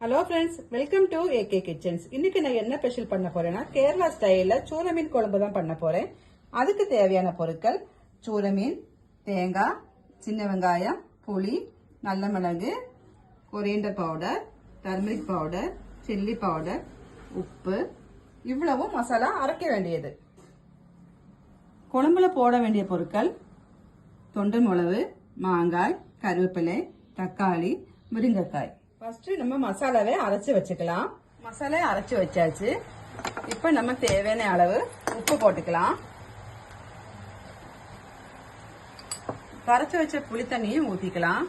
Hello friends, welcome to AK kitchens. இன்னைக்கு நான் என்ன ஸ்பெஷல் பண்ண போறேன்னா கேரளா ஸ்டைலில் சூர மீன் குழம்பு தான் பண்ண போறேன். அதுக்கு தேவையான பொருட்கள் சூர மீன், தேங்காய், சின்ன வெங்காயம், புளி, நல்ல மிளகு, coriander powder, turmeric powder, chilli powder, உப்பு, இவ்வளவும் மசாலா அரைக்க வேண்டியது. குழம்புல போட வேண்டிய பொருட்கள் தொண்டை மிளகு, மாங்காய், கருவேப்பிலை, தக்காளி, முருங்கைக்காய். ஃபர்ஸ்ட் நம்ம மசாலாவை அரைச்சு வச்சுக்கலாம். மசாலா அரைச்சு வச்சாச்சு. இப்ப நம்ம தேவையான அளவு உப்பு போட்டுக்கலாம். கரைச்சு வச்ச புளி தண்ணியும் ஊத்திக்கலாம்.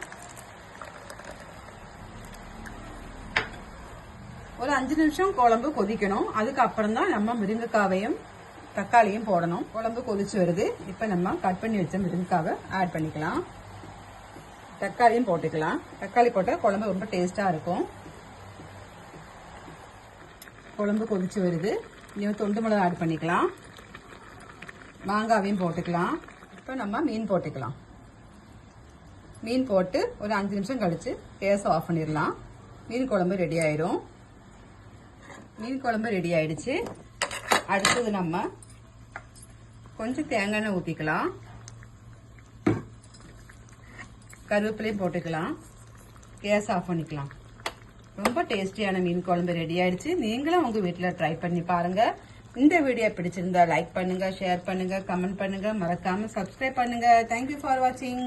ஒரு 5 நிமிஷம் குழம்பு கொதிக்கணும். அதுக்கப்புறம் தான் நம்ம முருங்கைக்காவையும் தக்காளியும் போடணும். குழம்பு கொதிச்சு வருது. இப்ப நம்ம கட் பண்ணி வச்ச முருங்கைக்காவை ஆட் பண்ணிக்கலாம். தக்காளியும் போட்டுக்கலாம். தக்காளி போட்டால் குழம்பு ரொம்ப டேஸ்டா இருக்கும். குழம்பு கொதிச்சு வருது. இன்னும் தொண்டு மிளகு ஆட் பண்ணிக்கலாம். மாங்காவையும் போட்டுக்கலாம். இப்போ நம்ம மீன் போட்டுக்கலாம். மீன் போட்டு ஒரு 5 நிமிஷம் கழிச்சு கேஸ் ஆஃப் பண்ணிடலாம். மீன் குழம்பு ரெடி ஆயிடும். மீன் குழம்பு ரெடி ஆயிடுச்சு. அடுத்தது நம்ம கொஞ்சம் தேங்காய் எண்ணெய் ஊற்றிக்கலாம். கருவேப்பிலையும் போட்டுக்கலாம். கேஸ் ஆஃப் பண்ணிக்கலாம். ரொம்ப டேஸ்டியான மீன் குழம்பு ரெடி ஆயிடுச்சு. நீங்களும் உங்க வீட்டில் ட்ரை பண்ணி பாருங்க. இந்த வீடியோ பிடிச்சிருந்தா லைக் பண்ணுங்க, ஷேர் பண்ணுங்க, கமெண்ட் பண்ணுங்க, மறக்காம சப்ஸ்கிரைப் பண்ணுங்க. தேங்க்யூ ஃபார் வாட்சிங்.